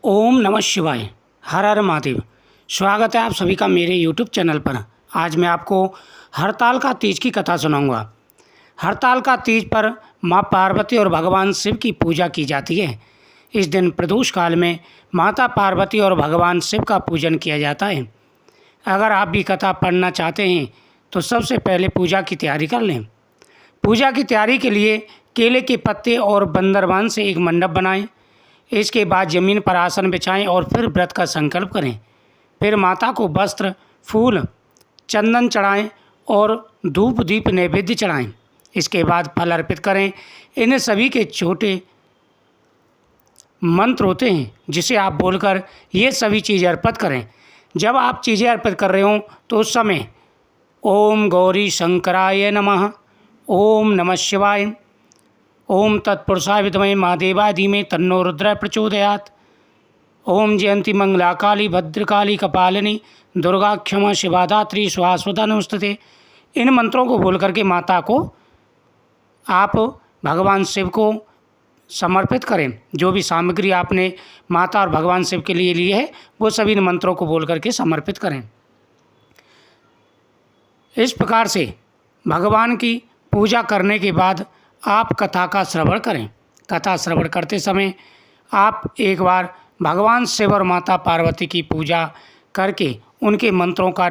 ओम नमः शिवाय। हर हर महादेव। स्वागत है आप सभी का मेरे यूट्यूब चैनल पर। आज मैं आपको हरताल का तीज की कथा सुनाऊंगा। हरताल का तीज पर माँ पार्वती और भगवान शिव की पूजा की जाती है। इस दिन प्रदोष काल में माता पार्वती और भगवान शिव का पूजन किया जाता है। अगर आप भी कथा पढ़ना चाहते हैं तो सबसे पहले पूजा की तैयारी कर लें। पूजा की तैयारी के लिए केले के पत्ते और बंदरबान से एक मंडप बनाएं। इसके बाद ज़मीन पर आसन बिछाएं और फिर व्रत का संकल्प करें। फिर माता को वस्त्र, फूल, चंदन चढ़ाएं और धूप दीप नैवेद्य चढ़ाएं। इसके बाद फल अर्पित करें। इन सभी के छोटे मंत्र होते हैं जिसे आप बोलकर ये सभी चीज़ें अर्पित करें। जब आप चीज़ें अर्पित कर रहे हों तो उस समय ओम गौरी शंकराय नमः, ओम नमः शिवाय, ओम तत्पुरुषाय विद्महे महादेवाय धीमहि तन्नो रुद्रः प्रचोदयात्, ओम जयंती मंगला काली भद्रकाली कपालिनी दुर्गा क्षमा शिवा धात्री स्वाहा नमस्तुते। इन मंत्रों को बोल करके माता को आप भगवान शिव को समर्पित करें। जो भी सामग्री आपने माता और भगवान शिव के लिए ली है वो सभी इन मंत्रों को बोल करके समर्पित करें। इस प्रकार से भगवान की पूजा करने के बाद आप कथा का श्रवण करें। कथा श्रवण करते समय आप एक बार भगवान शिव और माता पार्वती की पूजा करके उनके मंत्रों का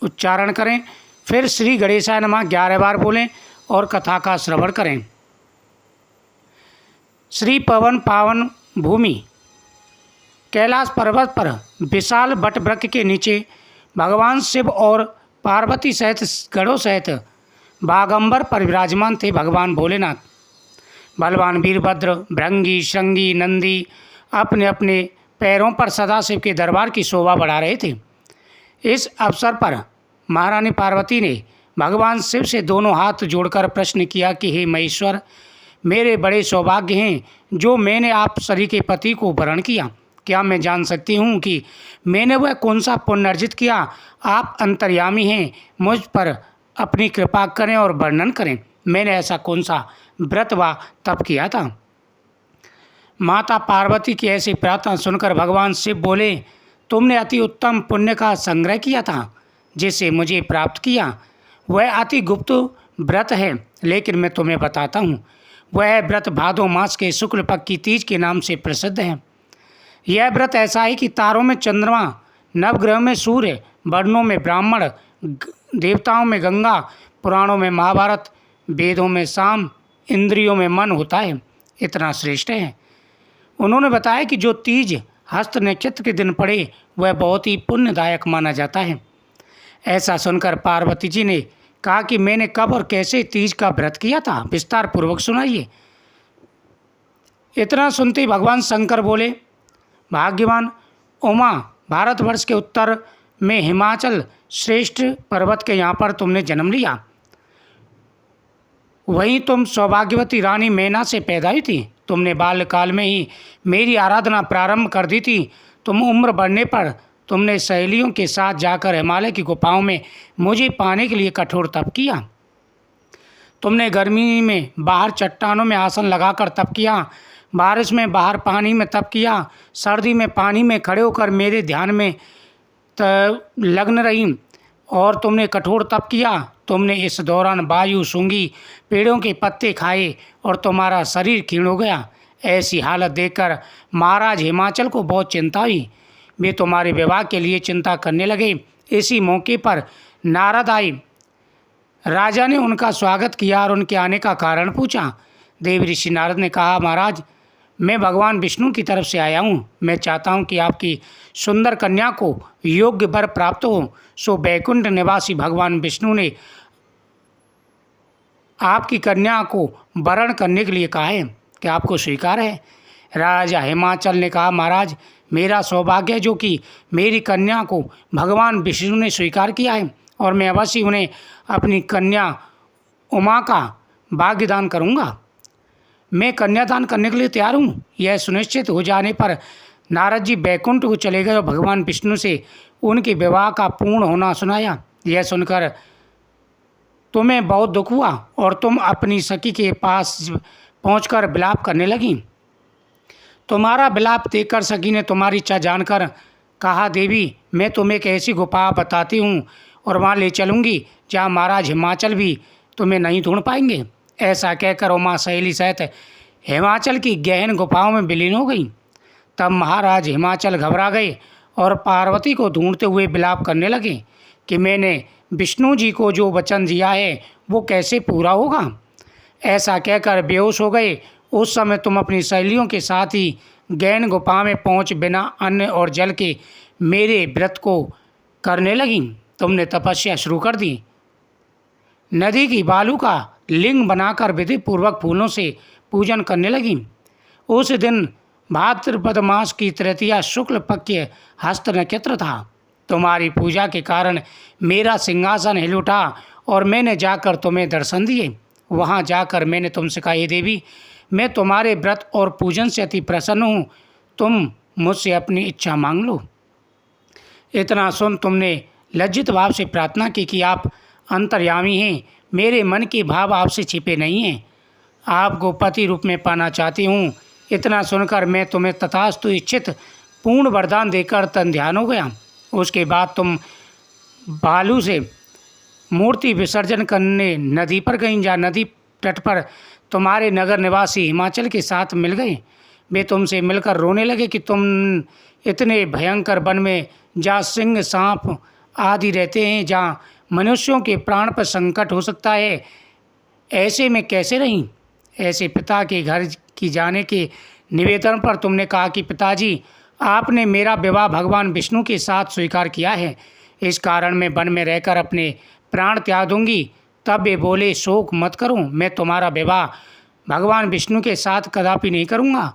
उच्चारण करें। फिर श्री गणेशाय नमः 11 बार बोलें और कथा का श्रवण करें। श्री पवन पावन भूमि कैलाश पर्वत पर विशाल बट वृक्ष के नीचे भगवान शिव और पार्वती सहित गणों सहित बागंबर पर विराजमान थे भगवान भोलेनाथ। बलवान वीरभद्र, भृंगी, श्रृंगी, नंदी अपने अपने पैरों पर सदाशिव के दरबार की शोभा बढ़ा रहे थे। इस अवसर पर महारानी पार्वती ने भगवान शिव से दोनों हाथ जोड़कर प्रश्न किया कि हे महेश्वर, मेरे बड़े सौभाग्य हैं जो मैंने आप सभी के पति को वरण किया। क्या मैं जान सकती हूँ कि मैंने वह कौन सा पुण्य अर्जित किया? आप अंतर्यामी हैं, मुझ पर अपनी कृपा करें और वर्णन करें। मैंने ऐसा कौन सा व्रत व तप किया था? माता पार्वती की ऐसी प्रार्थना सुनकर भगवान शिव बोले, तुमने अति उत्तम पुण्य का संग्रह किया था जिसे मुझे प्राप्त किया। वह अति गुप्त व्रत है, लेकिन मैं तुम्हें बताता हूँ। वह व्रत भादो मास के शुक्ल पक्ष की तीज के नाम से प्रसिद्ध है। यह व्रत ऐसा है कि तारों में चंद्रमा, नवग्रह में सूर्य, वर्णों में ब्राह्मण, देवताओं में गंगा, पुराणों में महाभारत, वेदों में साम, इंद्रियों में मन होता है। इतना श्रेष्ठ है। उन्होंने बताया कि जो तीज हस्त नक्षत्र के दिन पड़े वह बहुत ही पुण्यदायक माना जाता है। ऐसा सुनकर पार्वती जी ने कहा कि मैंने कब और कैसे तीज का व्रत किया था, विस्तार पूर्वक सुनाइए। इतना सुनते ही भगवान शंकर बोले, भाग्यवान उमा, भारतवर्ष के उत्तर में हिमाचल श्रेष्ठ पर्वत के यहाँ पर तुमने जन्म लिया। वहीं तुम सौभाग्यवती रानी मैना से पैदा हुई थी। तुमने बाल्यकाल में ही मेरी आराधना प्रारंभ कर दी थी। तुम उम्र बढ़ने पर तुमने सहेलियों के साथ जाकर हिमालय की गुफाओं में मुझे पाने के लिए कठोर तप किया। तुमने गर्मी में बाहर चट्टानों में आसन लगाकर तप किया, बारिश में बाहर पानी में तप किया, सर्दी में पानी में खड़े होकर मेरे ध्यान में लग्न रही और तुमने कठोर तप किया। तुमने इस दौरान वायु सूंघी, पेड़ों के पत्ते खाए और तुम्हारा शरीर क्षीण हो गया। ऐसी हालत देखकर महाराज हिमाचल को बहुत चिंता हुई। वे तुम्हारे विवाह के लिए चिंता करने लगे। इसी मौके पर नारद आए। राजा ने उनका स्वागत किया और उनके आने का कारण पूछा। देव ऋषि नारद ने कहा, महाराज, मैं भगवान विष्णु की तरफ से आया हूँ। मैं चाहता हूँ कि आपकी सुंदर कन्या को योग्य वर प्राप्त हो। सो बैकुंठ निवासी भगवान विष्णु ने आपकी कन्या को वरण करने के लिए कहा है। क्या आपको स्वीकार है? राजा हिमाचल ने कहा, महाराज, मेरा सौभाग्य है जो कि मेरी कन्या को भगवान विष्णु ने स्वीकार किया है और मैं अवश्य उन्हें अपनी कन्या उमा का भाग्यदान करूँगा। मैं कन्यादान करने के लिए तैयार हूँ। यह सुनिश्चित हो जाने पर नारद जी बैकुंठ को चले गए और भगवान विष्णु से उनके विवाह का पूर्ण होना सुनाया। यह सुनकर तुम्हें बहुत दुख हुआ और तुम अपनी सखी के पास पहुंचकर विलाप करने लगी। तुम्हारा विलाप देखकर सखी ने तुम्हारी इच्छा जानकर कहा, देवी मैं तुम्हें एक ऐसी गुफा बताती हूँ और वहाँ ले चलूँगी जहाँ महाराज हिमाचल भी तुम्हें नहीं ढूंढ पाएंगे। ऐसा कहकर उमा सहेली सहित हिमाचल की गहन गुफाओं में विलीन हो गई। तब महाराज हिमाचल घबरा गए और पार्वती को ढूंढते हुए विलाप करने लगे कि मैंने विष्णु जी को जो वचन दिया है वो कैसे पूरा होगा। ऐसा कहकर बेहोश हो गए। उस समय तुम अपनी सहेलियों के साथ ही गहन गुफा में पहुँच बिना अन्न और जल के मेरे व्रत को करने लगी। तुमने तपस्या शुरू कर दी। नदी की बालू का लिंग बनाकर विधि पूर्वक फूलों से पूजन करने लगी। उस दिन भाद्रपद मास की तृतीया शुक्ल पक्ष हस्त नक्षत्र था। तुम्हारी पूजा के कारण मेरा सिंहासन हिल उठा और मैंने जाकर तुम्हें दर्शन दिए। वहाँ जाकर मैंने तुमसे कहा, हे देवी मैं तुम्हारे व्रत और पूजन से अति प्रसन्न हूँ, तुम मुझसे अपनी इच्छा मांग लो। इतना सुन तुमने लज्जित भाव से प्रार्थना की कि आप अंतर्यामी हैं, मेरे मन के भाव आपसे छिपे नहीं हैं, आपको पति रूप में पाना चाहती हूँ। इतना सुनकर मैं तुम्हें तथास्तु इच्छित पूर्ण वरदान देकर तन ध्यान हो गया। उसके बाद तुम बालू से मूर्ति विसर्जन करने नदी पर गईं, जहाँ नदी तट पर तुम्हारे नगर निवासी हिमाचल के साथ मिल गए। वे तुमसे मिलकर रोने लगे कि तुम इतने भयंकर वन में जहाँ सिंह सांप आदि रहते हैं, जहाँ मनुष्यों के प्राण पर संकट हो सकता है, ऐसे में कैसे रहीं। ऐसे पिता के घर की जाने के निवेदन पर तुमने कहा कि पिताजी आपने मेरा विवाह भगवान विष्णु के साथ स्वीकार किया है, इस कारण मैं वन में रहकर अपने प्राण त्याग दूंगी। तब वे बोले, शोक मत करो, मैं तुम्हारा विवाह भगवान विष्णु के साथ कदापि नहीं करूँगा,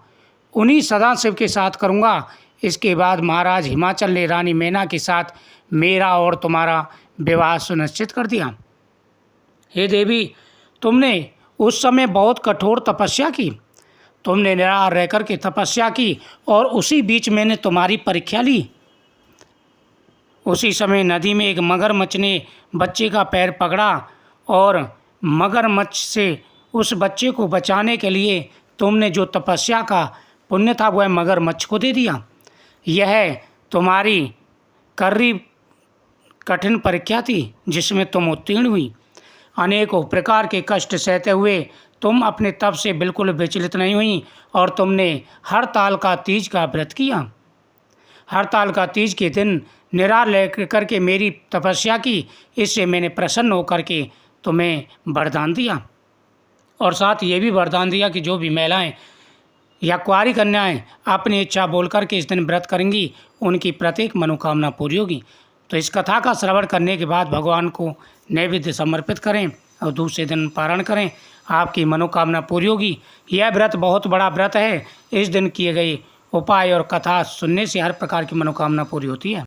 उन्हीं सदाशिव के साथ करूँगा। इसके बाद महाराज हिमाचल ने रानी मैना के साथ मेरा और तुम्हारा विवाह सुनिश्चित कर दिया। हे देवी तुमने उस समय बहुत कठोर तपस्या की, तुमने निराहार रह कर के तपस्या की और उसी बीच मैंने तुम्हारी परीक्षा ली। उसी समय नदी में एक मगरमच्छ ने बच्चे का पैर पकड़ा और मगरमच्छ से उस बच्चे को बचाने के लिए तुमने जो तपस्या का पुण्य था वह मगरमच्छ को दे दिया। यह तुम्हारी कर्री कठिन परीक्षा थी जिसमें तुम उत्तीर्ण हुई। अनेकों प्रकार के कष्ट सहते हुए तुम अपने तप से बिल्कुल विचलित नहीं हुई और तुमने हड़ताल का तीज का व्रत किया। हड़ताल का तीज के दिन निराहार रह करके मेरी तपस्या की, इससे मैंने प्रसन्न होकर के तुम्हें वरदान दिया और साथ ये भी वरदान दिया कि जो भी महिलाएं या कुंवारी कन्याएं अपनी इच्छा बोल करके इस दिन व्रत करेंगी उनकी प्रत्येक मनोकामना पूरी होगी। तो इस कथा का श्रवण करने के बाद भगवान को नैवेद्य समर्पित करें और दूसरे दिन पारण करें, आपकी मनोकामना पूरी होगी। यह व्रत बहुत बड़ा व्रत है। इस दिन किए गए उपाय और कथा सुनने से हर प्रकार की मनोकामना पूरी होती है।